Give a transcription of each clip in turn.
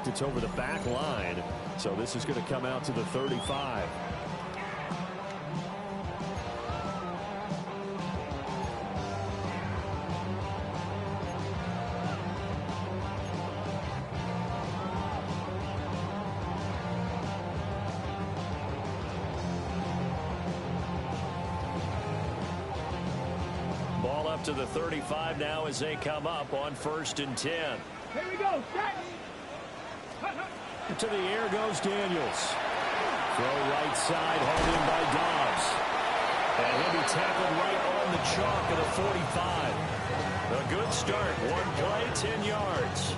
fact, it's over the back line. So this is going to come out to the 35. Ball up to the 35 now as they come up on 1st and 10. Here we go. To the air goes Daniels. Throw right side, hauled in by Dobbs. And he'll be tackled right on the chalk of the 45. A good start. One play, 10 yards.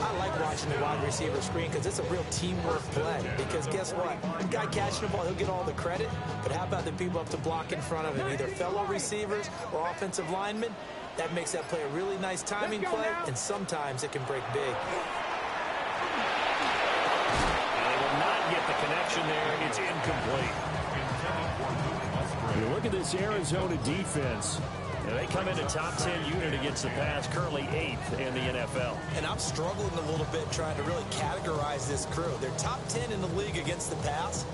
I like watching the wide receiver screen because it's a real teamwork play. Because guess what? The guy catching the ball, he'll get all the credit. But how about the people up to block in front of him, either fellow receivers or offensive linemen? That makes that play a really nice timing play, and sometimes it can break big. Get the connection there. It's incomplete. You look at this Arizona defense. And they come into top 10 unit against the pass, currently 8th in the NFL. And I'm struggling a little bit trying to really categorize this crew. They're top 10 in the league against the pass,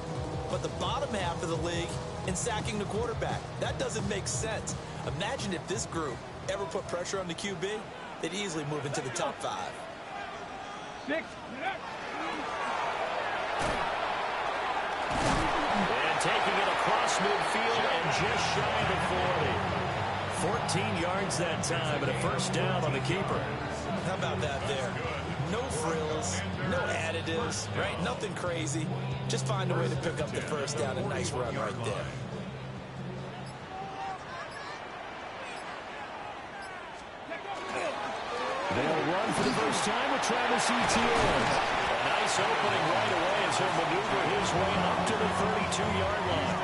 but the bottom half of the league in sacking the quarterback. That doesn't make sense. Imagine if this group ever put pressure on the QB, they'd easily move into the top 5. 6. And taking it across midfield and just shy of 40. 14 yards that time, but a first down on the keeper. How about that there? No frills, no additives, right? Nothing crazy. Just find a way to pick up the first down. A nice run right there. They'll run for the first time with Travis Etienne. A nice opening right away as he'll maneuver his way up to the 32-yard line.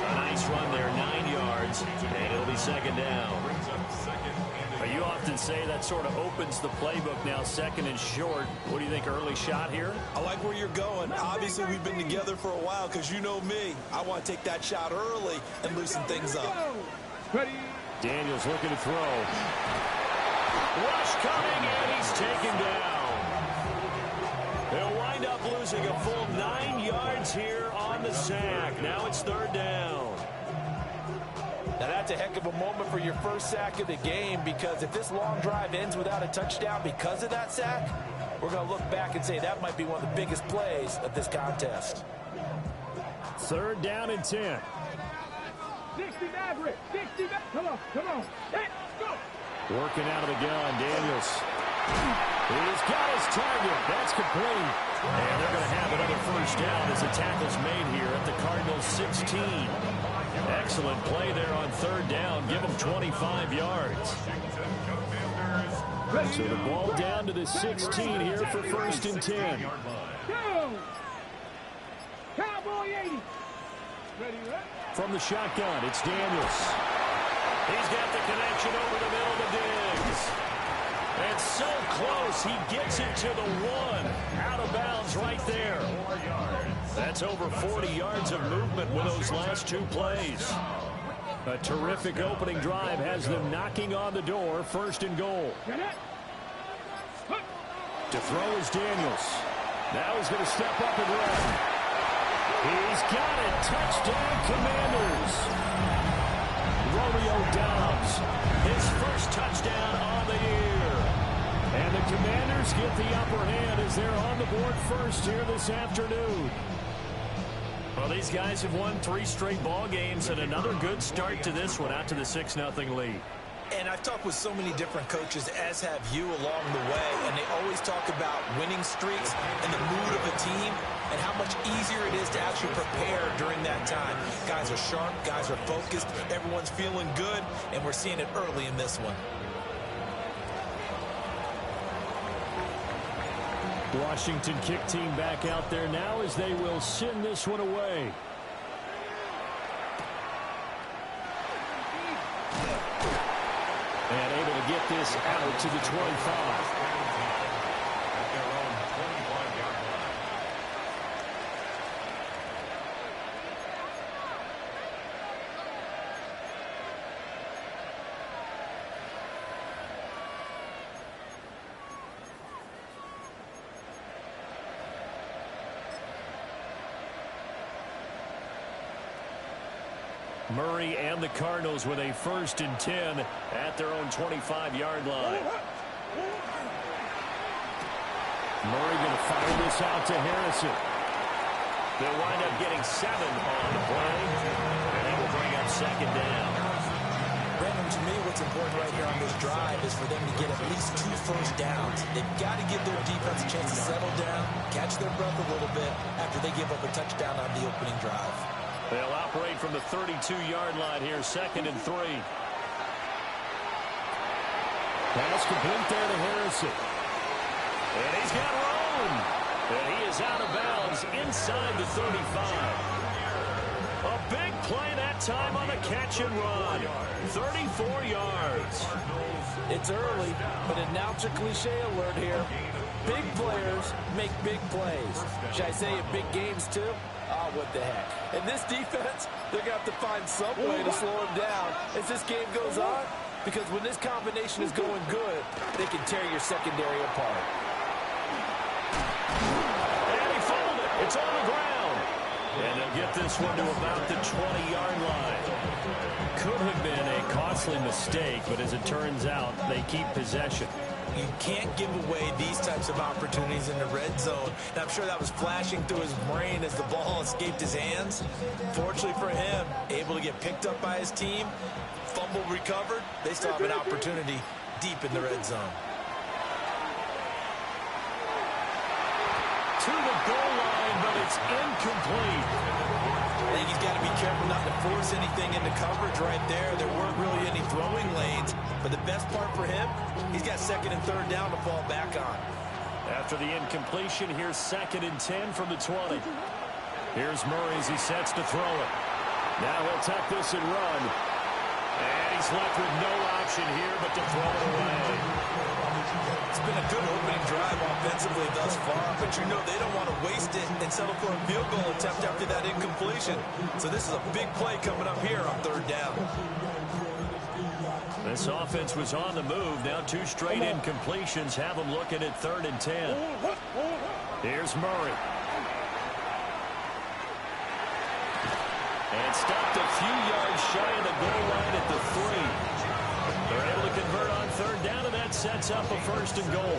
A nice run there, 9 yards, and it'll be second down. You often say that sort of opens the playbook now, second and short. What do you think, early shot here? I like where you're going. Obviously, we've been together for a while because you know me. I want to take that shot early and loosen things up. Daniels looking to throw. Rush coming, and he's taken down. They'll wind up losing a full 9 yards here on the sack. Now it's third down. Now, that's a heck of a moment for your first sack of the game, because if this long drive ends without a touchdown because of that sack, we're going to look back and say that might be one of the biggest plays of this contest. Third down and 10. 60 Maverick. 60 Maverick. Come on. Let's go. Working out of the gun, Daniels. He's got his target. That's complete. And they're going to have another first down as the tackle's made here at the Cardinals' 16. Excellent play there on third down. Give them 25 yards. So the ball down to the 16 here for first and 10. Go. Cowboy 80. Ready, right? From the shotgun, it's Daniels. He's got the connection over the middle to Diggs. And so close, he gets it to the 1. Out of bounds right there. That's over 40 yards of movement with those last 2 plays. A terrific opening drive has them knocking on the door, first and goal. To throw is Daniels. Now he's going to step up and run. He's got it. Touchdown, Commanders. Romeo Doubs, his first touchdown on the year. And the Commanders get the upper hand as they're on the board first here this afternoon. Well, these guys have won 3 straight ball games, and another good start to this one, out to the 6-0 lead. And I've talked with so many different coaches, as have you, along the way, and they always talk about winning streaks and the mood of a team and how much easier it is to actually prepare during that time. Guys are sharp, guys are focused, everyone's feeling good, and we're seeing it early in this one. Washington kick team back out there now as they will send this one away. And able to get this out to the 25. Murray and the Cardinals with a 1st and 10 at their own 25-yard line. Murray going to fire this out to Harrison. They'll wind up getting 7 on the play, and that will bring up 2nd down. Brandon, to me, what's important right here on this drive is for them to get at least 2 first downs. They've got to give their defense a chance to settle down, catch their breath a little bit after they give up a touchdown on the opening drive. They'll operate from the 32-yard line here, 2nd and 3. Pass complete there to Harrison. And he's got room. And he is out of bounds inside the 35. A big play that time on a catch and run. 34 yards. It's early, but announcer cliche alert here. Big players make big plays. Should I say in big games too? Oh, what the heck. And this defense, they're going to have to find some way to slow him down as this game goes on. Because when this combination is going good, they can tear your secondary apart. And he fumbled it. It's on the ground. And they'll get this one to about the 20-yard line. Could have been a costly mistake, but as it turns out, they keep possession. You can't give away these types of opportunities in the red zone. And I'm sure that was flashing through his brain as the ball escaped his hands. Fortunately for him, able to get picked up by his team, fumble recovered. They still have an opportunity deep in the red zone. To the goal line, but it's incomplete. I think he's got to be careful not to force anything into coverage right there. There weren't really any throwing lanes. But the best part for him, he's got 2nd and 3rd down to fall back on. After the incompletion, here's 2nd and 10 from the 20. Here's Murray as he sets to throw it. Now he'll tuck this and run. And he's left with no option here but to throw it away. It's been a good opening drive offensively thus far, but you know they don't want to waste it and settle for a field goal attempt after that incompletion. So this is a big play coming up here on 3rd down. This offense was on the move. Now 2 straight incompletions have them looking at 3rd and 10. Here's Murray. And stopped a few yards shy of the goal line at the 3. They're able to convert on 3rd down, and that sets up a 1st and goal.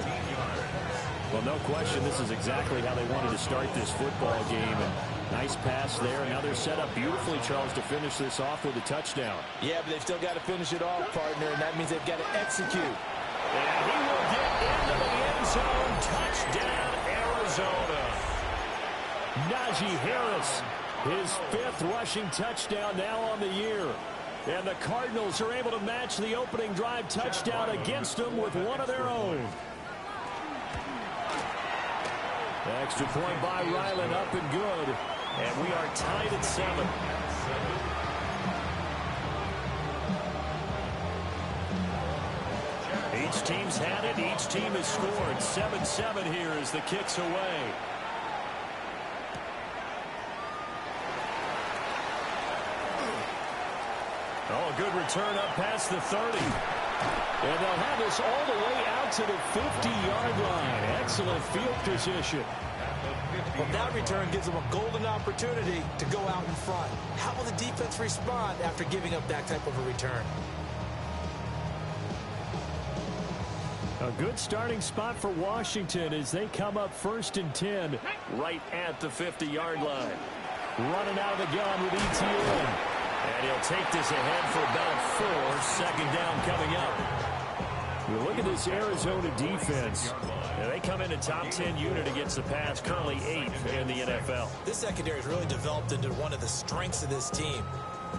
Well, no question, this is exactly how they wanted to start this football game. And nice pass there. Now they're set up beautifully, Charles, to finish this off with a touchdown. Yeah, but they've still got to finish it off, partner, and that means they've got to execute. And he will get into the end zone. Touchdown, Arizona. Najee Harris, his 5th rushing touchdown now on the year. And the Cardinals are able to match the opening drive touchdown against them with one of their own. Extra point by Ryland, up and good. And we are tied at 7. Each team's had it. Each team has scored. 7-7 here as the kick's away. Oh, a good return up past the 30. And they'll have this all the way out to the 50-yard line. Excellent field position. Well, that return gives them a golden opportunity to go out in front. How will the defense respond after giving up that type of a return? A good starting spot for Washington as they come up 1st and 10 right at the 50-yard line. Running out of the gun with ETN. And he'll take this ahead for about 4. 2nd down coming up. You look at this Arizona defense. They come in a top 10 unit against the pass, currently 8th in the NFL. This secondary has really developed into one of the strengths of this team.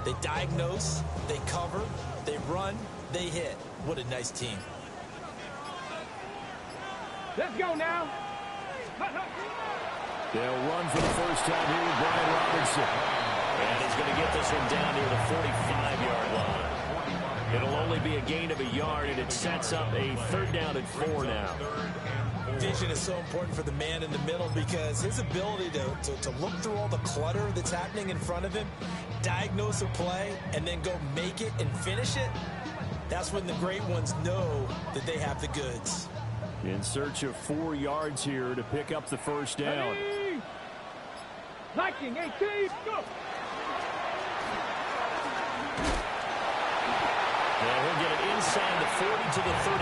They diagnose, they cover, they run, they hit. What a nice team. Let's go now. They'll run for the first time here with Brian Robertson. And he's going to get this one down near the 45-yard line. It'll only be a gain of a yard, and it sets up a 3rd down and 4 now. Vision is so important for the man in the middle because his ability to look through all the clutter that's happening in front of him, diagnose a play, and then go make it and finish it, that's when the great ones know that they have the goods. In search of 4 yards here to pick up the 1st down. Liking 18, go. And he'll get it inside the 40 to the 39.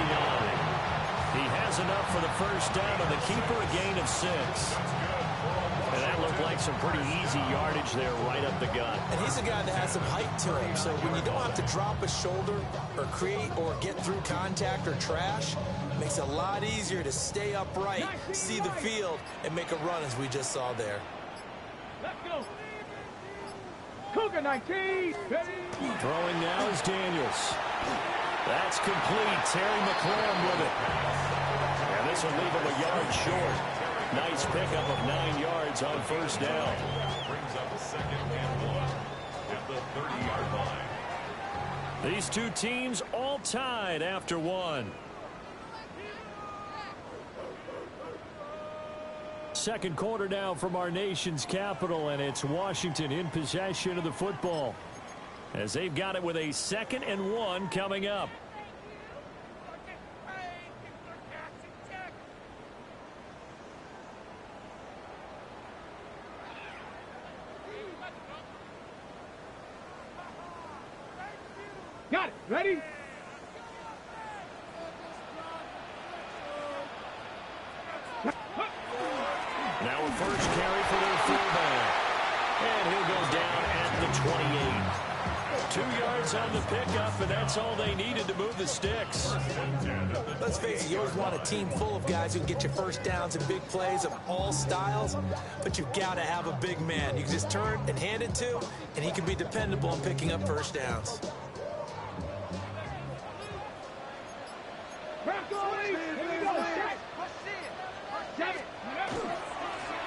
He has enough for the first down on the keeper, a gain of 6. And that looked like some pretty easy yardage there right up the gut. And he's a guy that has some height to him, so when you don't have to drop a shoulder or create or get through contact or trash, it makes it a lot easier to stay upright, see the field, and make a run as we just saw there. Let's go. Cougar 19. Throwing now is Daniels. That's complete. Terry McLaurin with it. And this will leave him a yard short. Nice pickup of 9 yards on first down. Brings up a 2nd and 1 at the 30-yard line. These two teams all tied after 1. Second quarter now from our nation's capital, and it's Washington in possession of the football as they've got it with a 2nd and 1 coming up. Got it. Ready? Now a first carry for their fullback. And he'll go down at the 28. 2 yards on the pickup, and that's all they needed to move the sticks. Let's face it, you always want a team full of guys who can get you first downs and big plays of all styles, but you've got to have a big man you can just turn and hand it to, and he can be dependable in picking up first downs.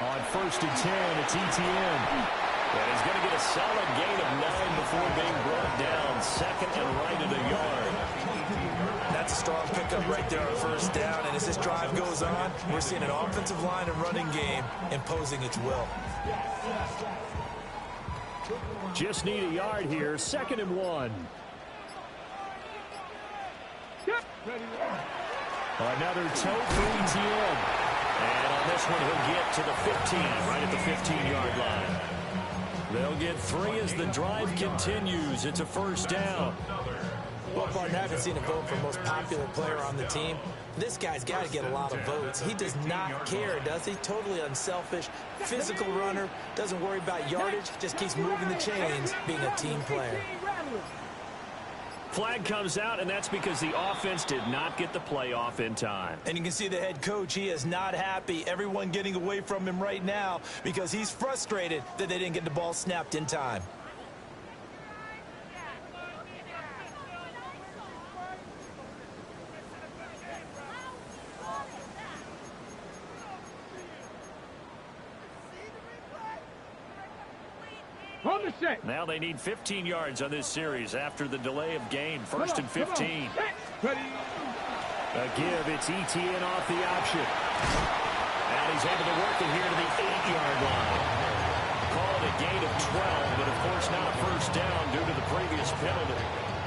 On first and 10, it's ETN. And he's going to get a solid gain of 9 before being brought down. 2nd and right at a yard. That's a strong pickup right there on first down. And as this drive goes on, we're seeing an offensive line and running game imposing its will. Just need a yard here. 2nd and 1. Another tote for ETN. And on this one, he'll get to the 15, right at the 15-yard line. They'll get 3 as the drive continues. It's a first down. Well, Barton, I haven't seen a vote for most popular player on the team. This guy's got to get a lot of votes. He does not care, does he? Totally unselfish, physical runner, doesn't worry about yardage, just keeps moving the chains, being a team player. Flag comes out, and that's because the offense did not get the play off in time. And you can see the head coach, he is not happy. Everyone getting away from him right now because he's frustrated that they didn't get the ball snapped in time. Now they need 15 yards on this series after the delay of game. 1st and 15. A give. It's ETN off the option. And he's able to work it here to the 8-yard line. Call it a gain of 12, but of course not a first down due to the previous penalty.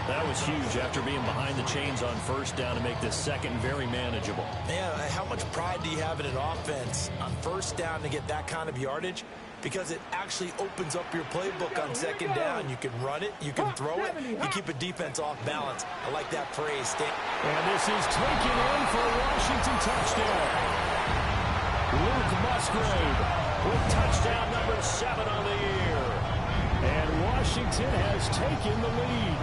That was huge after being behind the chains on first down to make this second very manageable. Yeah, how much pride do you have in an offense on first down to get that kind of yardage? Because it actually opens up your playbook on second down. You can run it, you can throw it, you keep a defense off balance. I like that praise, Stan. And this is taken in for a Washington touchdown. Luke Musgrave with touchdown number 7 on the year. And Washington has taken the lead.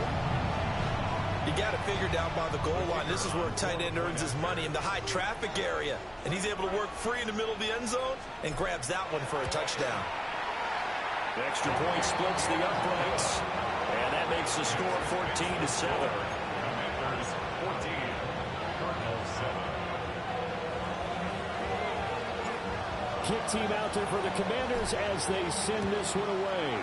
You got to figure down by the goal line. This is where a tight end earns his money in the high traffic area. And he's able to work free in the middle of the end zone and grabs that one for a touchdown. The extra point splits the uprights. And that makes the score 14-7. Commanders 14, Cardinals 7. Kick team out there for the Commanders as they send this one away.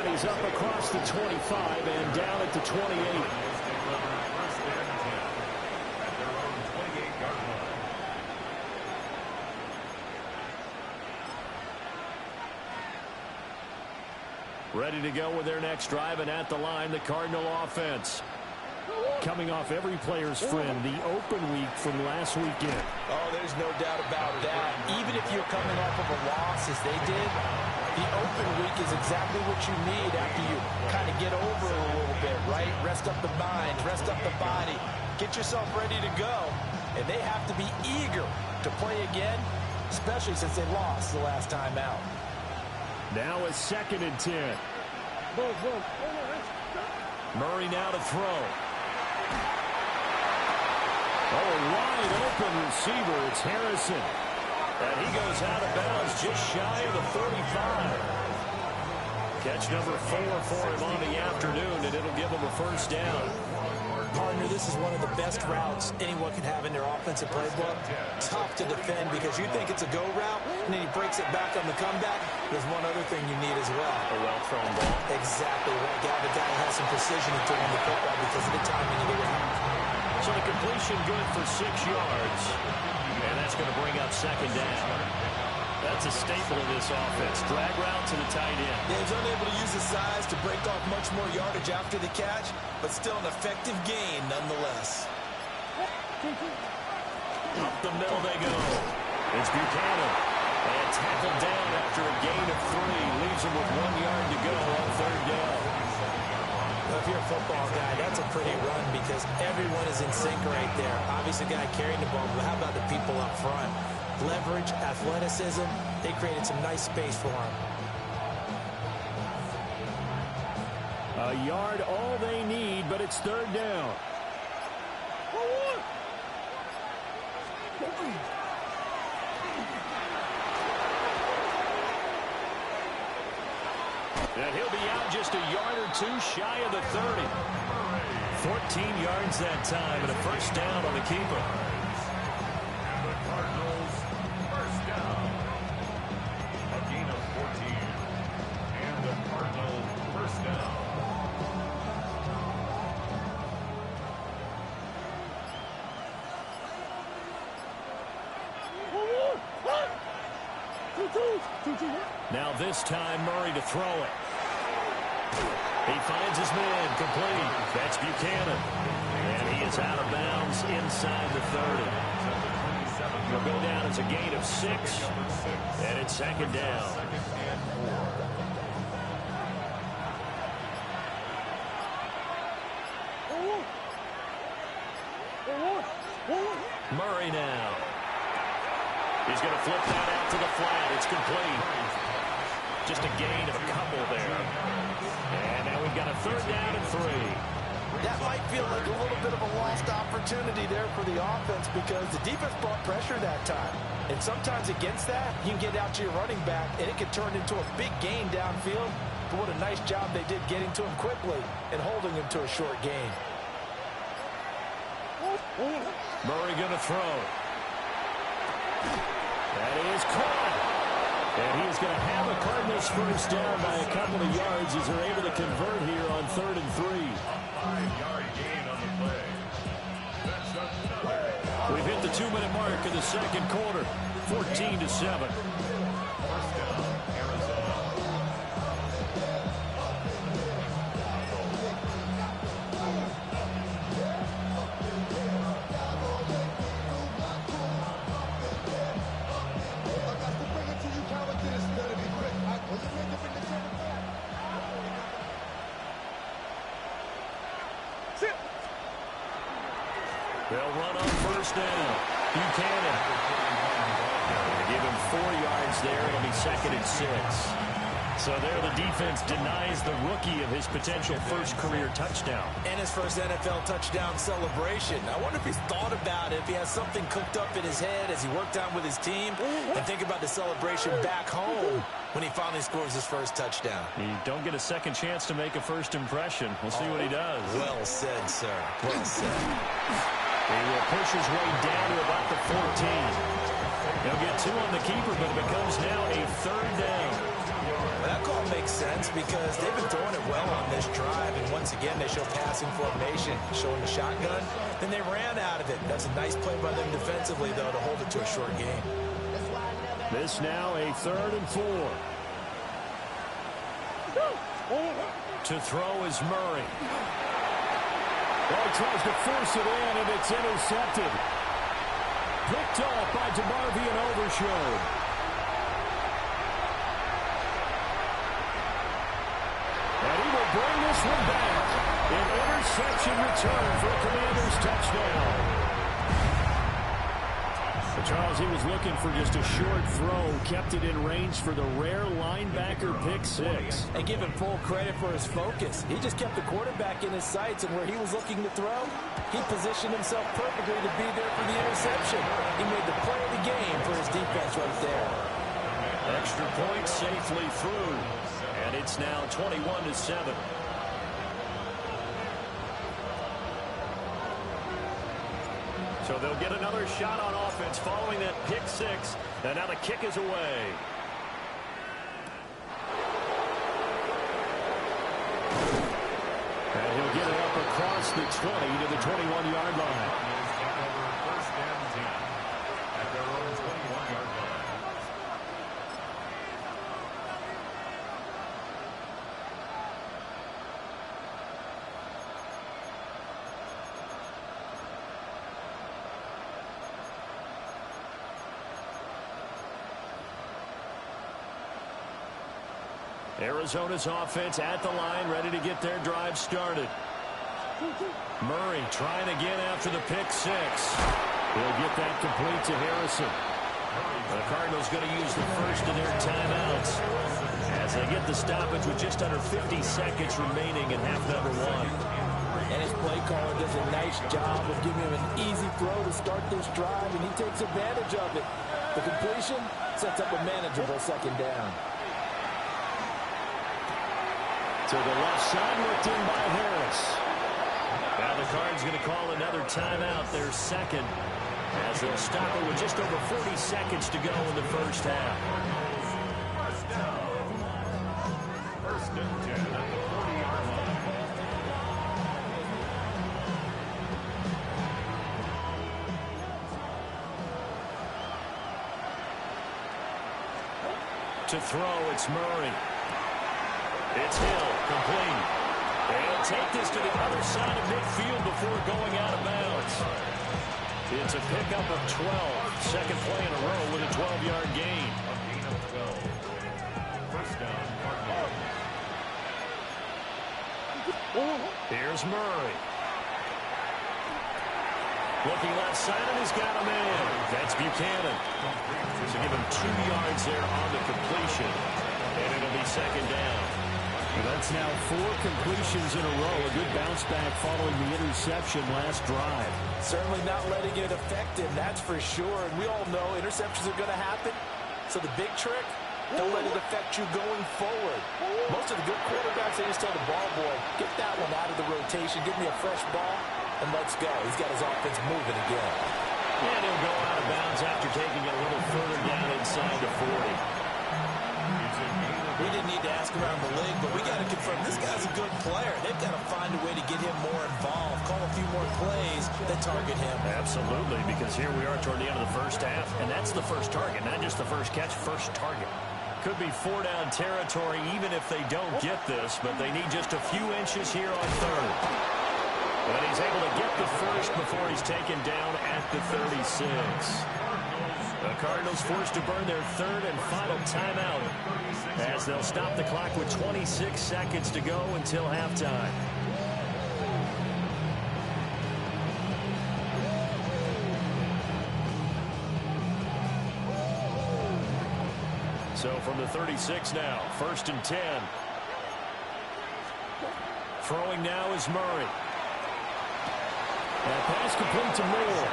He's up across the 25 and down at the 28. Ready to go with their next drive, and at the line, the Cardinal offense. Coming off every player's friend, the open week from last weekend. Oh, there's no doubt about that. Even if you're coming off of a loss as they did, the open week is exactly what you need after you kind of get over it a little bit, right? Rest up the mind, rest up the body, get yourself ready to go. And they have to be eager to play again, especially since they lost the last time out. Now a 2nd and 10. Murray now to throw. Oh, a wide open receiver. It's Harrison. And he goes out of bounds just shy of the 35. Catch number 4 for him on the afternoon, and it'll give him a first down. Partner, this is one of the best routes anyone can have in their offensive playbook. Tough to defend because you think it's a go route, and then he breaks it back on the comeback. There's one other thing you need as well. A well-thrown ball. Exactly right. The guy has some precision in throwing the football because of the timing of the route. So the completion good for 6 yards. And that's going to bring up 2nd down. That's a staple of this offense. Drag route to the tight end. Yeah, he's unable to use his size to break off much more yardage after the catch, but still an effective gain nonetheless. Up the middle they go. It's Buchanan. And tackled down after a gain of 3. Leaves him with 1 yard to go on 3rd down. Well, if you're a football guy, that's a pretty run because everyone is in sync right there. Obviously, the guy carrying the ball, but how about the people up front? Leverage, athleticism, they created some nice space for him. A yard all they need, but it's 3rd down. And he'll be out just a yard or 2 shy of the 30. 14 yards that time and a first down on the keeper. And the Cardinals first down. A gain of 14. And the Cardinals first down. Now this time Murray to throw it. He finds his man complete. That's Buchanan. And he is out of bounds inside the 30. He'll go down as a gain of 6. And it's 2nd down. Murray now. He's going to flip that out to the flat. It's complete. Just a gain of a couple there. And now we've got a 3rd down and 3. That might feel like a little bit of a lost opportunity there for the offense because the defense brought pressure that time. And sometimes against that, you can get out to your running back, and it can turn into a big gain downfield. But what a nice job they did getting to him quickly and holding him to a short gain. Murray going to throw. That is caught. And he is going to have a Cardinals first down by a couple of yards as they're able to convert here on 3rd and 3. A 5-yard gain on the play. That's another. We've hit the 2-minute mark of the 2nd quarter. 14-7. First down, Arizona. They'll run on first down. Buchanan. Give him 4 yards there. It'll be 2nd and 6. So there the defense denies the rookie of his potential first career touchdown. And his first NFL touchdown celebration. I wonder if he's thought about it, if he has something cooked up in his head as he worked out with his team. And think about the celebration back home when he finally scores his first touchdown. You don't get a second chance to make a first impression. We'll see what he does. Well said, sir. Well said. He will push his way down to about the 14. He'll get 2 on the keeper, but it becomes now a 3rd down. That call makes sense because they've been throwing it well on this drive, and once again they show passing formation, showing the shotgun. Then they ran out of it. That's a nice play by them defensively, though, to hold it to a short game. This now a 3rd and 4. To throw is Murray. Well, he tries to force it in, and it's intercepted. Picked off by DeMarvion Overshown. one back. An interception return for a Commanders touchdown. Charles, he was looking for just a short throw, kept it in range for the rare linebacker pick six. And give him full credit for his focus. He just kept the quarterback in his sights, and where he was looking to throw, he positioned himself perfectly to be there for the interception. He made the play of the game for his defense right there. Extra point safely through, and it's now 21-7. So they'll get another shot on offense following that pick six. And now the kick is away. And he'll get it up across the 20 to the 21-yard line. First and 10 at their own 21-yard line. Arizona's offense at the line, ready to get their drive started. Murray trying again after the pick six. He'll get that complete to Harrison. The Cardinals going to use the first of their timeouts as they get the stoppage with just under 50 seconds remaining in half number one. And his play caller does a nice job of giving him an easy throw to start this drive, and he takes advantage of it. The completion sets up a manageable second down. To the left side, looked in by Harris. Now the Cards going to call another timeout, their second, as they'll stop it with just over 40 seconds to go in the first half. First down. First and 10 at the 40-yard line. To throw, it's Murray. It's Hill, complete. They'll take this to the other side of midfield before going out of bounds. It's a pickup of 12. Second play in a row with a 12-yard gain. A gain of 12. First down, Cardinals. Here's Murray. Looking left side, and he's got a man. That's Buchanan. So give him 2 yards there on the completion, and it'll be second down. That's now 4 completions in a row. A good bounce back following the interception last drive. Certainly not letting it affect him, that's for sure. And we all know interceptions are going to happen. So the big trick, don't let it affect you going forward. Most of the good quarterbacks, they just tell the ball boy, get that one out of the rotation, give me a fresh ball, and let's go. He's got his offense moving again. And he'll go out of bounds after taking it a little further down inside the 40. We didn't need to ask around the league, but we got to confirm this guy's a good player. They've got to find a way to get him more involved, call a few more plays that target him. Absolutely, because here we are toward the end of the first half, and that's the first target, not just the first catch, first target. Could be 4-down territory even if they don't get this, but they need just a few inches here on third. But he's able to get the first before he's taken down at the 36. The Cardinals forced to burn their third and final timeout as they'll stop the clock with 26 seconds to go until halftime. So from the 36 now, first and 10. Throwing now is Murray. That pass complete to Moore.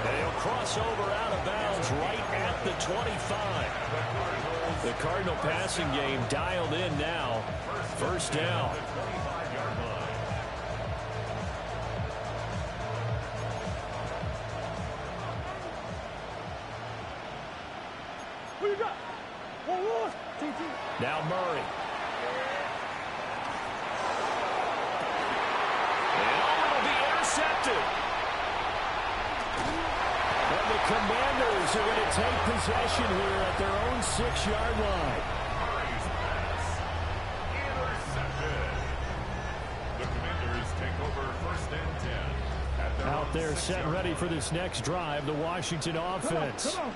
And he'll cross over out of bounds right at the 25. The Cardinal passing game dialed in now. First down. Who you got? Now Murray. And it'll be intercepted. And the Commanders are going to take possession here at their own 6-yard line. Intercepted. The Commanders take over first and 10. Out there set ready for this next drive, the Washington offense. Come on.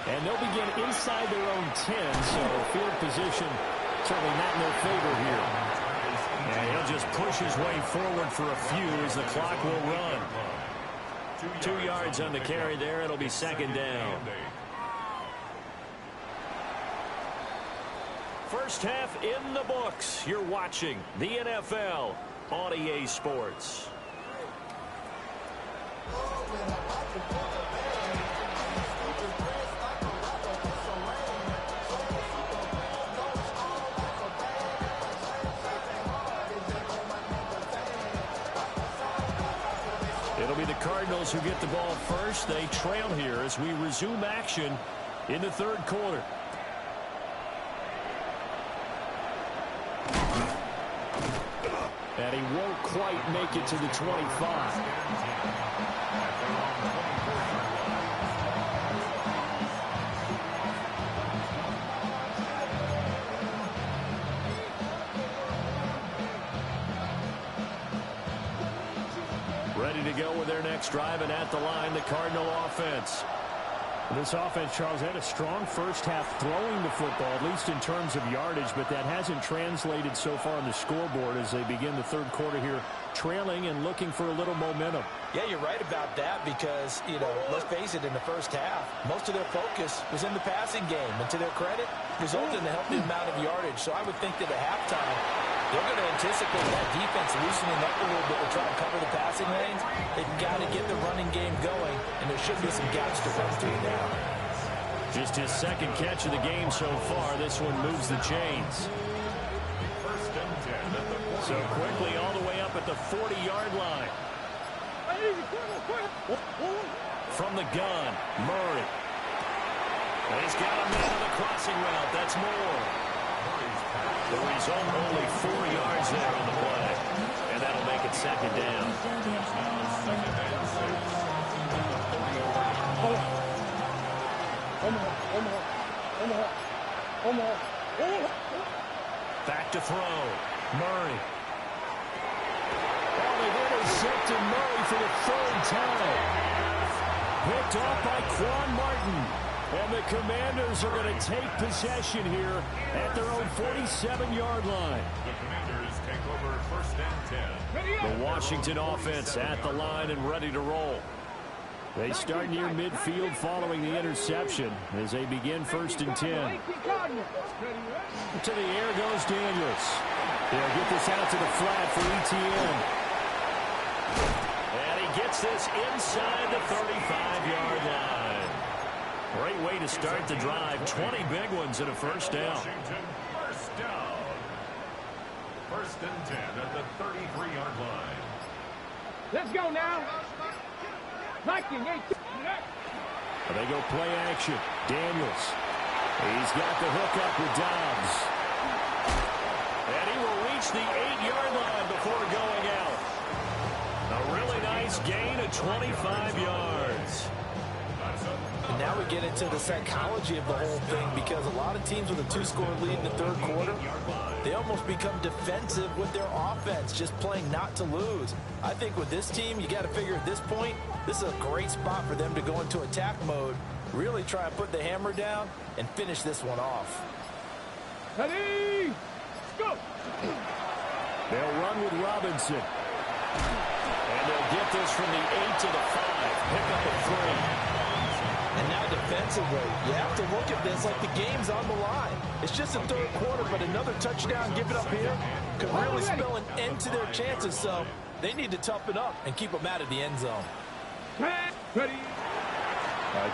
And they'll begin inside their own 10, so field position certainly not in their favor here. And he'll just push his way forward for a few as the clock will run. 2 yards on the carry there. It'll be second down. First half in the books. You're watching the NFL on EA Sports. It'll be the Cardinals who get the ball first. They trail here as we resume action in the third quarter. And he won't quite make it to the 25. Ready to go with their next drive, and at the line, the Cardinal offense. This offense, Charles, had a strong first half throwing the football, at least in terms of yardage, but that hasn't translated so far on the scoreboard as they begin the third quarter here, trailing and looking for a little momentum. Yeah, you're right about that because, let's face it, in the first half, most of their focus was in the passing game. And to their credit, resulted in a healthy amount of yardage. So I would think that at halftime, they're going to anticipate that defense loosening up a little bit to try and cover the passing lanes. They've got to get the running game going, and there should be some gaps to run through now. Just his second catch of the game so far. This one moves the chains. So quickly all the way up at the 40-yard line. From the gun, Murray. And he's got a man on the crossing route. That's more. The result, only 4 yards there on the play. And that'll make it second down. Back to throw. Murray. Oh, they've intercepted Murray for the third time. Picked off by Quan Martin. And the Commanders are going to take possession here at their own 47-yard line. The Commanders take over first and 10. The Washington offense at the line and ready to roll. They start near midfield following the interception as they begin first and 10. To the air goes Daniels. They'll get this out to the flat for ETN. And he gets this inside the 35-yard line. Great way to start the drive. 20 big ones and a first down. Washington first down. First and 10 at the 33-yard line. Let's go now. Viking, They go play action. Daniels. He's got the hook up with Dobbs. And he will reach the 8-yard line before going out. A really nice gain of 25 yards. And now we get into the psychology of the whole thing because a lot of teams with a 2-score lead in the third quarter, they almost become defensive with their offense, just playing not to lose. I think with this team, you got to figure at this point, this is a great spot for them to go into attack mode, really try and put the hammer down and finish this one off. Ready, go. They'll run with Robinson. And they'll get this from the 8 to the 5. Pick up a 3. And now defensively, you have to look at this like the game's on the line. It's just a third quarter, but another touchdown given up here could really spell an end to their chances. So they need to toughen up and keep them out of the end zone. Ready.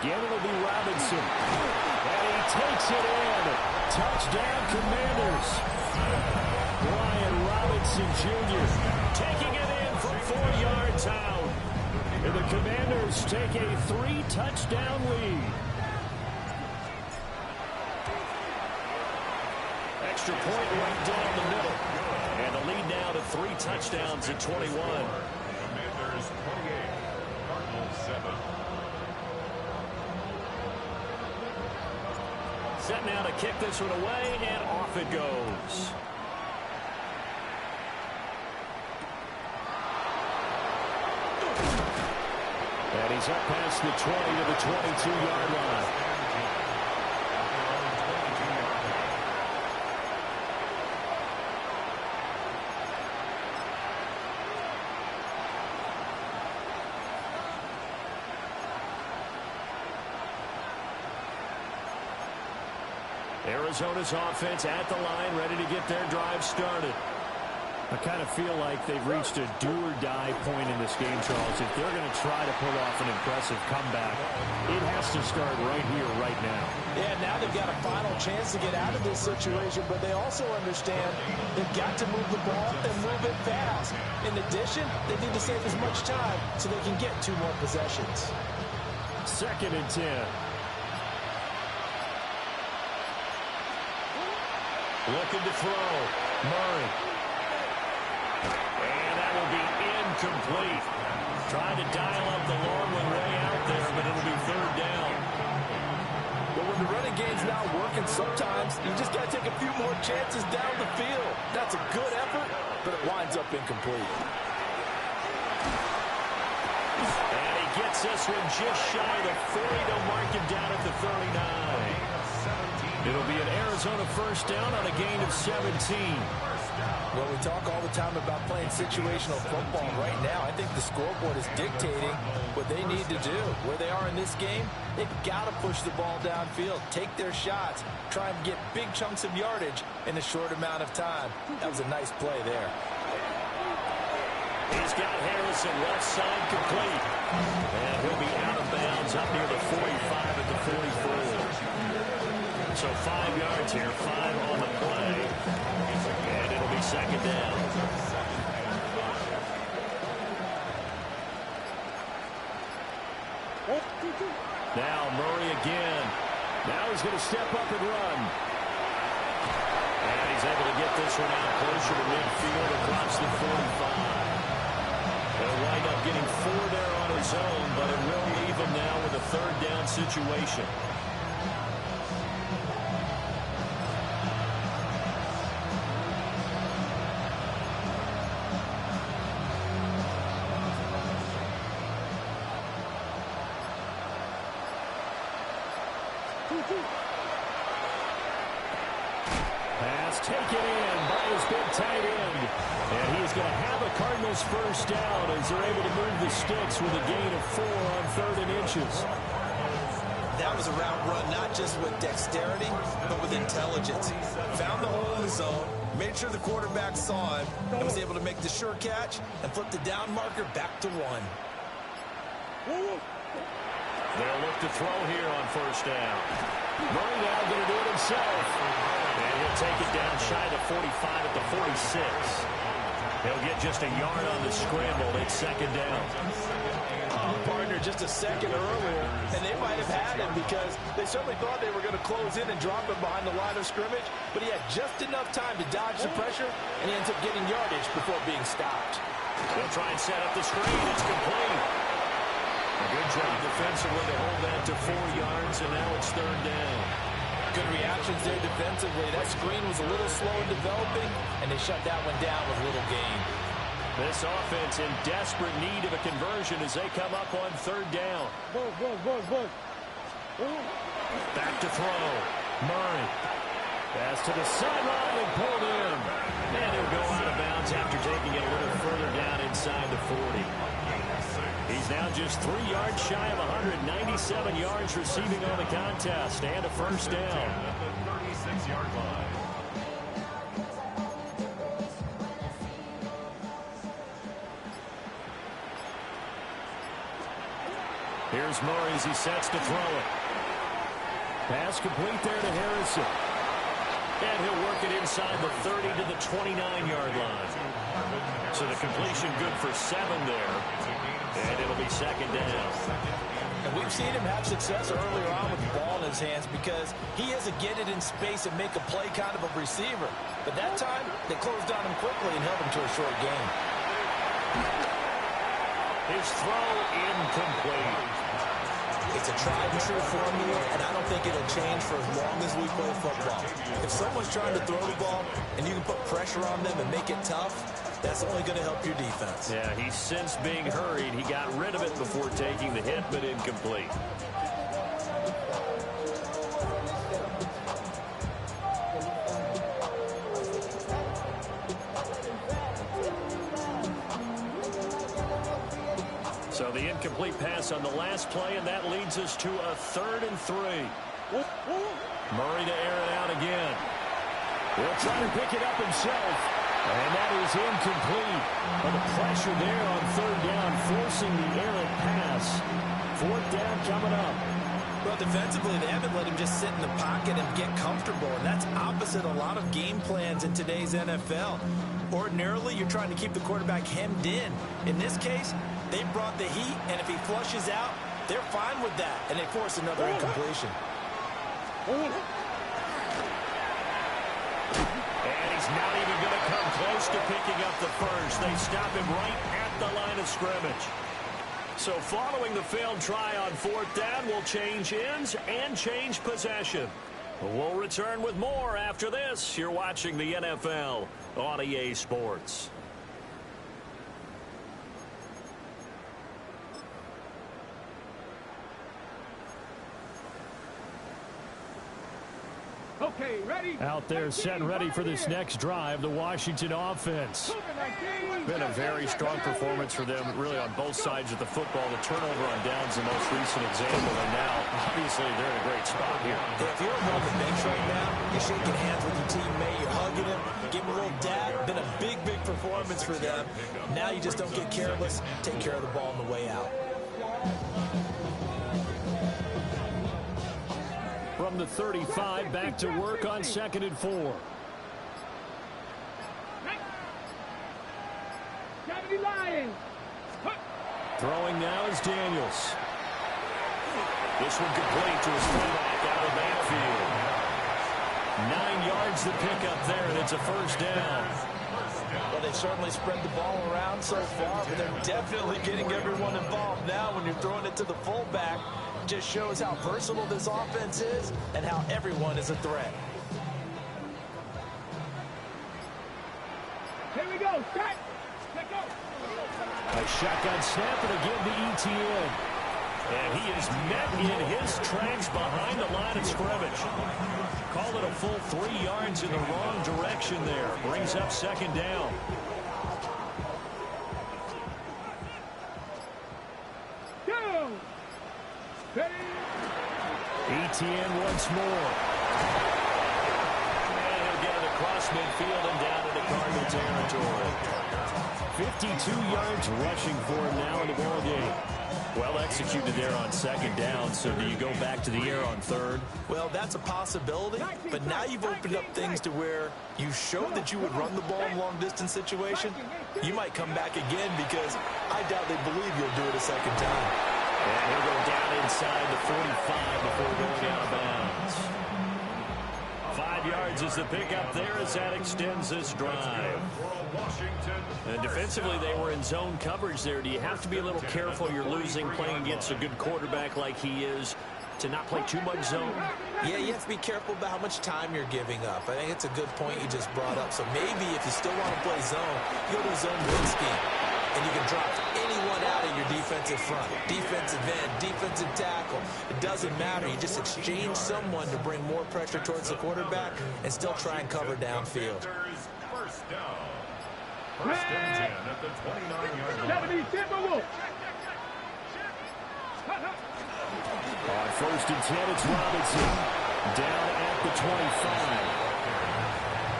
Again, it'll be Robinson. And he takes it in. Touchdown, Commanders. Brian Robinson Jr. taking it in from 4 yards out. And the Commanders take a 3-touchdown lead. Extra point right down the middle. And the lead now to 3 touchdowns at 21. Commanders 28, Cardinals 7. Set now to kick this one away, and off it goes. And he's up past the 20 to the 22-yard line. Arizona's offense at the line, ready to get their drive started. I kind of feel like they've reached a do-or-die point in this game, Charles. If they're going to try to pull off an impressive comeback, it has to start right here, right now. Yeah, now they've got a final chance to get out of this situation, but they also understand they've got to move the ball and move it fast. In addition, they need to save as much time so they can get 2 more possessions. 2nd and 10. Looking to throw. Murray. And that will be incomplete. Trying to dial up the long one way out there, but it'll be 3rd down. But when the running game's not working, sometimes you just got to take a few more chances down the field. That's a good effort, but it winds up incomplete. And he gets this one just shy of the 40 to mark him down at the 39. It'll be an Arizona 1st down on a gain of 17. Well, we talk all the time about playing situational football. Right now, I think the scoreboard is dictating what they need to do. Where they are in this game, they've got to push the ball downfield, take their shots, try and get big chunks of yardage in a short amount of time. That was a nice play there. He's got Harrison left side complete. And he'll be out of bounds up near the 45 at the 44. So 5 yards here, 5 on the play. And it'll be 2nd down. Now Murray again. Now he's going to step up and run. And he's able to get this one out closer to midfield across the 45. He'll wind up getting 4 there on his own, but it will leave him now with a 3rd down situation. Pass taken in by his big tight end. And he's going to have a Cardinals 1st down as they're able to move the sticks with a gain of 4 on 3rd and inches. That was a route run not just with dexterity, but with intelligence. Found the hole in the zone, made sure the quarterback saw it, and was able to make the sure catch and flip the down marker back to 1. They'll look to throw here on 1st down. Murray now going to do it himself. And he'll take it down shy of the 45 at the 46. He'll get just a yard on the scramble. It's 2nd down. Partner just a second earlier, and they might have had him because they certainly thought they were going to close in and drop him behind the line of scrimmage, but he had just enough time to dodge the pressure, and he ends up getting yardage before being stopped. They'll try and set up the screen. It's complete. A good job defensively to hold that to 4 yards, and now it's 3rd down. Good reactions there defensively. That screen was a little slow in developing, and they shut that one down with little gain. This offense in desperate need of a conversion as they come up on 3rd down. Back to throw. Murray. Pass to the sideline and pulled in. And he'll go out of bounds after taking it a little further down inside the 40. He's now just 3 yards shy of 197 yards receiving on the contest and a 1st down. At the 36-yard line. Here's Murray as he sets to throw it. Pass complete there to Harrison. And he'll work it inside the 30 to the 29-yard line. So the completion good for 7 there. And it'll be 2nd down. And we've seen him have success earlier on with the ball in his hands because he has to get it in space and make a play kind of a receiver. But that time, they closed on him quickly and held him to a short gain. His throw incomplete. It's a tried-and-true formula, and I don't think it'll change for as long as we play football. If someone's trying to throw the ball and you can put pressure on them and make it tough, that's only going to help your defense. Yeah, he's since being hurried. He got rid of it before taking the hit, but incomplete. So the incomplete pass on the last play, and that leads us to a 3rd and 3. Murray to air it out again. He'll try to pick it up himself. And that is incomplete. But the pressure there on third down, forcing the errant pass. Fourth down coming up. Well, defensively, they haven't let him just sit in the pocket and get comfortable. And that's opposite a lot of game plans in today's NFL. Ordinarily, you're trying to keep the quarterback hemmed in. In this case, they brought the heat, and if he flushes out, they're fine with that, and they force another incompletion. And he's not even going to come close to picking up the first. They stop him right at the line of scrimmage. So following the failed try on fourth down, we'll change ends and change possession. We'll return with more after this. You're watching the NFL on EA Sports. Okay, ready? Out there set and ready for this next drive, the Washington offense. Been a very strong performance for them, really on both sides of the football. The turnover on downs the most recent example, and now, obviously, they're in a great spot here. If you're on the bench right now, you're shaking hands with your teammate, you're hugging him, give him a little dab. Been a big, big performance for them. Now you just don't get careless. Take care of the ball on the way out. From the 35, back to work on 2nd and 4. Throwing now is Daniels. This one complete to his fullback out of backfield. 9 yards to pick up there, and it's a first down. Well, they've certainly spread the ball around so far, but they're definitely getting everyone involved now when you're throwing it to the fullback. Just shows how versatile this offense is and how everyone is a threat. Here we go. Set. Let go. A shotgun snap, and again to ETN. And he is met in his tracks behind the line of scrimmage. Call it a full 3 yards in the wrong direction there. Brings up 2nd down. Go. ETN once more. And he'll get it across midfield and down into Cardinal territory. 52 yards rushing for him now in the ball game. Well executed there on 2nd down. So do you go back to the air on 3rd? Well, that's a possibility, but now you've opened up things to where you showed that you would run the ball in long-distance situation. You might come back again because I doubt they believe you'll do it a 2nd time. And he'll go down inside the 45 before going out of bounds. 5 yards is the pickup there as that extends this drive. And defensively, they were in zone coverage there. Do you have to be a little careful? You're losing playing against a good quarterback like he is to not play too much zone? Yeah, you have to be careful about how much time you're giving up. I think it's a good point you just brought up. So maybe if you still want to play zone, you go to a zone win scheme. And you can drop anyone out of your defensive front. Defensive end, defensive tackle. It doesn't matter. You just exchange someone to bring more pressure towards the quarterback and still try and cover downfield. First down. First and 10 at the 29-yard line. On 1st and 10, it's Robinson. Down at the 25.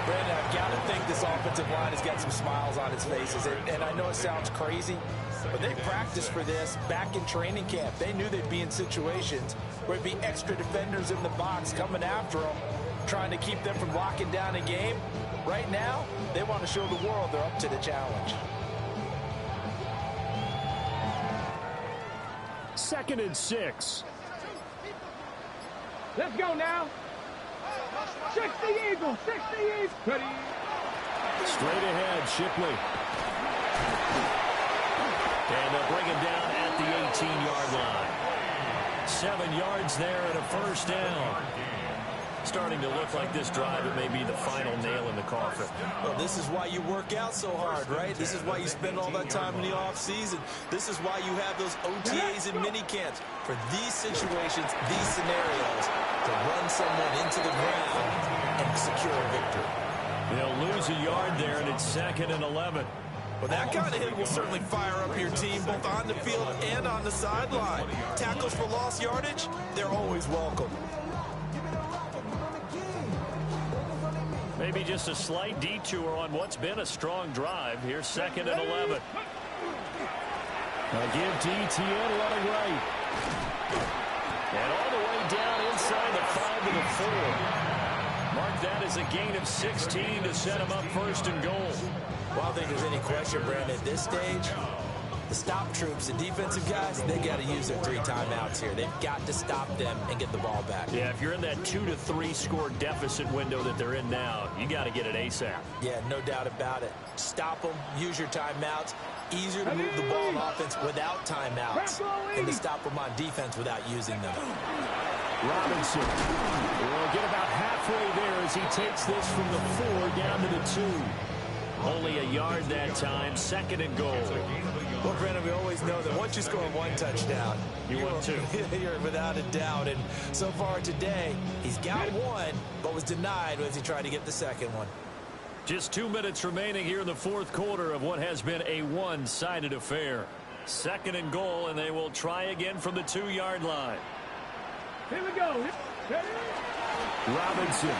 Brandon, I've got to think this offensive line has got some smiles on its faces. And I know it sounds crazy, but they practiced for this back in training camp. They knew they'd be in situations where there'd be extra defenders in the box coming after them, trying to keep them from locking down a game. Right now, they want to show the world they're up to the challenge. 2nd and 6. Let's go now. 60 Eagles, 60 Eagles. Ready. Straight ahead, Shipley. And they'll bring him down at the 18-yard line. 7 yards there and a first down. Starting to look like this drive, it may be the final nail in the coffin. Well, this is why you work out so hard, right? This is why you spend all that time in the offseason. This is why you have those OTAs and mini camps. For these situations, these scenarios, to run someone into the ground and secure a victory. They'll lose a yard there, and it's 2nd and 11. Well, that kind of hit will certainly fire up your team both on the field and on the sideline. Tackles for lost yardage, they're always welcome. Maybe just a slight detour on what's been a strong drive. Here's 2nd and 11. A give to Etienne running right. And all the way down inside the 5 to the 4. Mark that as a gain of 16 to set him up 1st and goal. Well, I don't think there's any question, Brandon, at this stage, the stop troops, the defensive guys, they got to use their 3 timeouts here. They've got to stop them and get the ball back. Yeah, if you're in that 2 to 3 score deficit window that they're in now, you got to get it ASAP. Yeah, no doubt about it. Stop them, use your timeouts. Easier to move the ball on offense without timeouts than to stop them on defense without using them. Robinson will get about halfway there as he takes this from the 4 down to the 2. Only a yard that time, 2nd and goal. Well, Brandon, we always know that once you score 1 touchdown, you want 2. You're without a doubt. And so far today, he's got 1, but was denied as he tried to get the 2nd one. Just 2 minutes remaining here in the 4th quarter of what has been a one-sided affair. 2nd and goal, and they will try again from the 2-yard line. Here we go. Robinson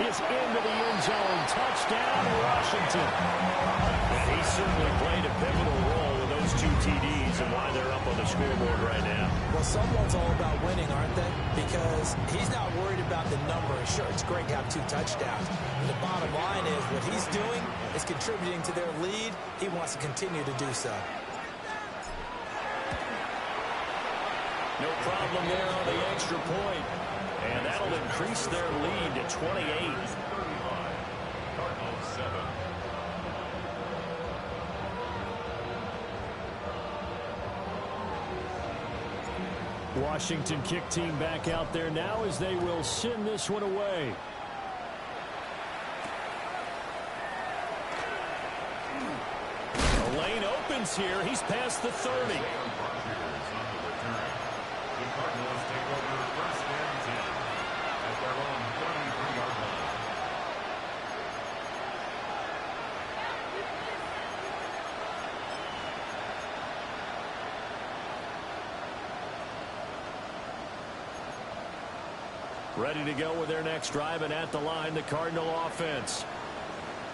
is into the end zone. Touchdown, Washington. And he certainly played a pivotal role with those 2 TDs and why they're up on the scoreboard right now. Well, someone's all about winning, aren't they? Because he's not worried about the number. Sure, it's great to have 2 touchdowns. But the bottom line is what he's doing is contributing to their lead. He wants to continue to do so. No problem there on the extra point. And that'll increase their lead to 28. Cardinals 7. Washington kick team back out there now as they will send this one away. The lane opens here. He's past the 30. The Cardinals take over 1st and 10 at their own 23-yard line. Ready to go with their next drive, and at the line, the Cardinal offense.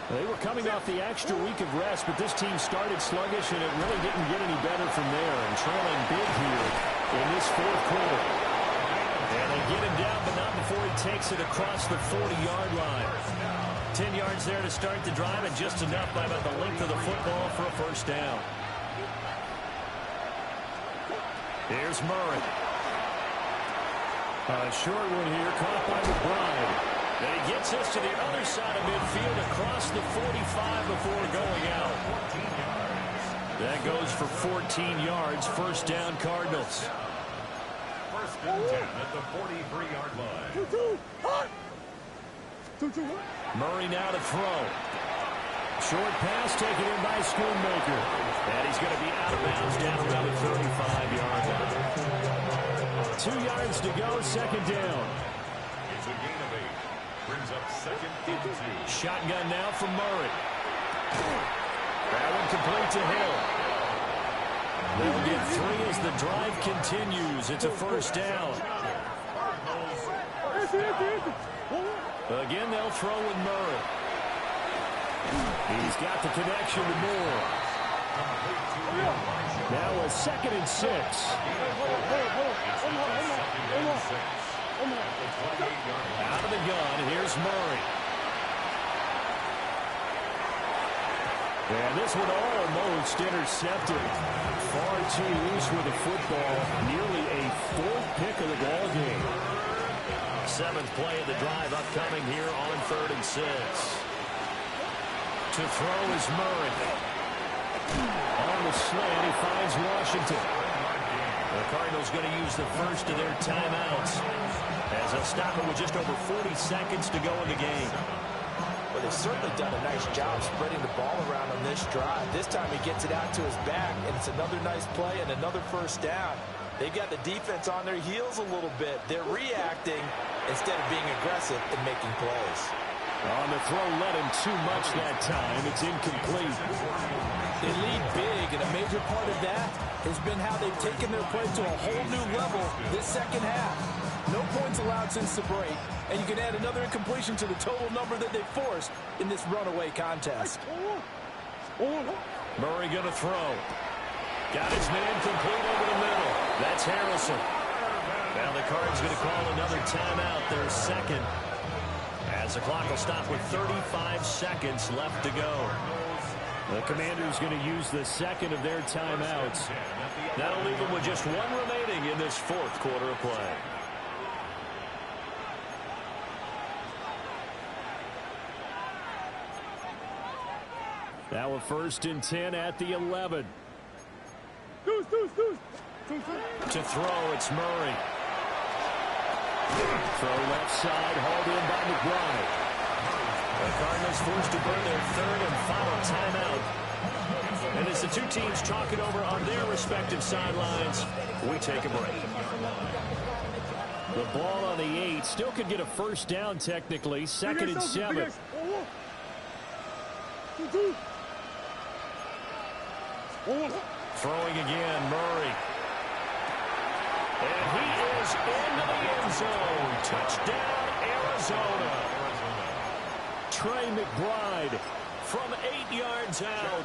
They were coming off the extra week of rest, but this team started sluggish, and it really didn't get any better from there. And trailing big here in this 4th quarter. And they get him down, but not before he takes it across the 40-yard line. 10 yards there to start the drive, and just enough by about the length of the football for a 1st down. Here's Murray. A short one here, caught by McBride. And he gets us to the other side of midfield across the 45 before going out. That goes for 14 yards. 1st down, Cardinals. 1st and 10 at the 43-yard line. Murray now to throw. Short pass taken in by Schoonmaker. And he's going to be out of bounds down around the 35-yard line. 2 yards to go, 2nd down. It's a gain of 8. Brings up 2nd and 2. Shotgun now from Murray. That one complete to Hill. They'll get 3 as the drive continues. It's a 1st down. Again, they'll throw with Murray. He's got the connection to Moore. Now a 2nd and 6. Out of the gun, here's Murray. And this one almost intercepted. Far too loose with the football. Nearly a 4th pick of the ball game. 7th play of the drive upcoming here on 3rd and 6. To throw is Murray. On the slant, he finds Washington. The Cardinals going to use the first of their timeouts as they'll stop it with just over 40 seconds to go in the game. Well, they've certainly done a nice job spreading the ball around on this drive. This time he gets it out to his back, and it's another nice play and another 1st down. They've got the defense on their heels a little bit. They're reacting instead of being aggressive and making plays. On the throw, led him too much that time. It's incomplete. They lead big, and a major part of that has been how they've taken their play to a whole new level this 2nd half. No points allowed since the break, and you can add another incompletion to the total number that they forced in this runaway contest. Murray going to throw. Got his man complete over the middle. That's Harrison. Now the Cards going to call another timeout, their second, as the clock will stop with 35 seconds left to go. The Commanders going to use the second of their timeouts. That'll leave them with just one remaining in this fourth quarter of play. Now a 1st and 10 at the 11. To throw, it's Murray. Throw left side, hauled in by McBride. The Cardinals forced to burn their third and final timeout. And as the two teams talk it over on their respective sidelines, we take a break. The ball on the 8. Still could get a first down technically. 2nd and 7. Throwing again, Murray. And he is into the end zone. Touchdown, Arizona. Trey McBride From 8 yards out.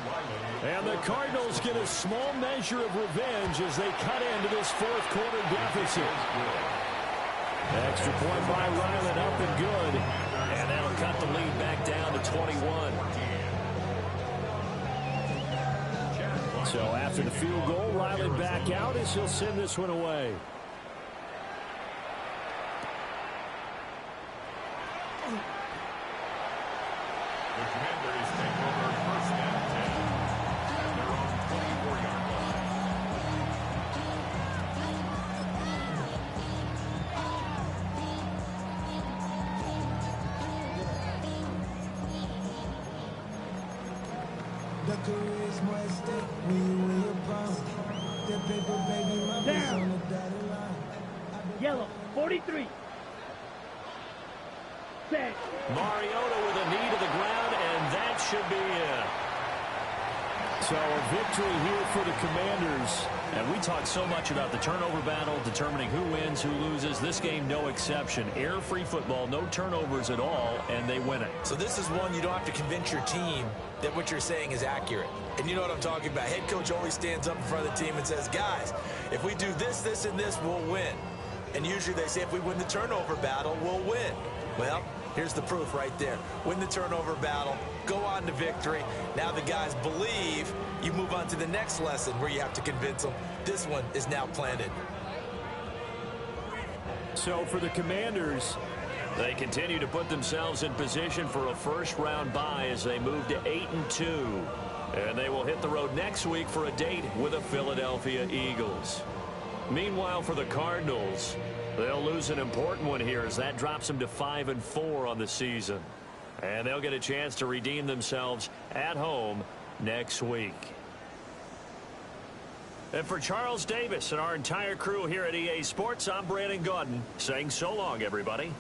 And the Cardinals get a small measure of revenge as they cut into this fourth quarter deficit. Extra point by Ryland, up and good. And that'll cut the lead back down to 21. So after the field goal, Ryland back out as he'll send this one away. The Commanders take over 1st and 10 at their own 24-yard line. Down. Yellow, 43. Set. Mariota with a knee to the ground, and that should be it. So a victory here for the Commanders. And we talk so much about the turnover battle, determining who wins, who loses. This game, no exception. Air-free football, no turnovers at all, and they win it. So this is one you don't have to convince your team that what you're saying is accurate. And you know what I'm talking about. Head coach always stands up in front of the team and says, guys, if we do this, this, and this, we'll win. And usually they say if we win the turnover battle, we'll win. Well, here's the proof right there. Win the turnover battle, go on to victory. Now the guys believe. You move on to the next lesson where you have to convince them. This one is now planted. So for the Commanders, they continue to put themselves in position for a first-round bye as they move to 8-2. And they will hit the road next week for a date with the Philadelphia Eagles. Meanwhile, for the Cardinals, they'll lose an important one here as that drops them to 5-4 on the season. And they'll get a chance to redeem themselves at home next week. And for Charles Davis and our entire crew here at EA Sports, I'm Brandon Gaudin saying so long, everybody.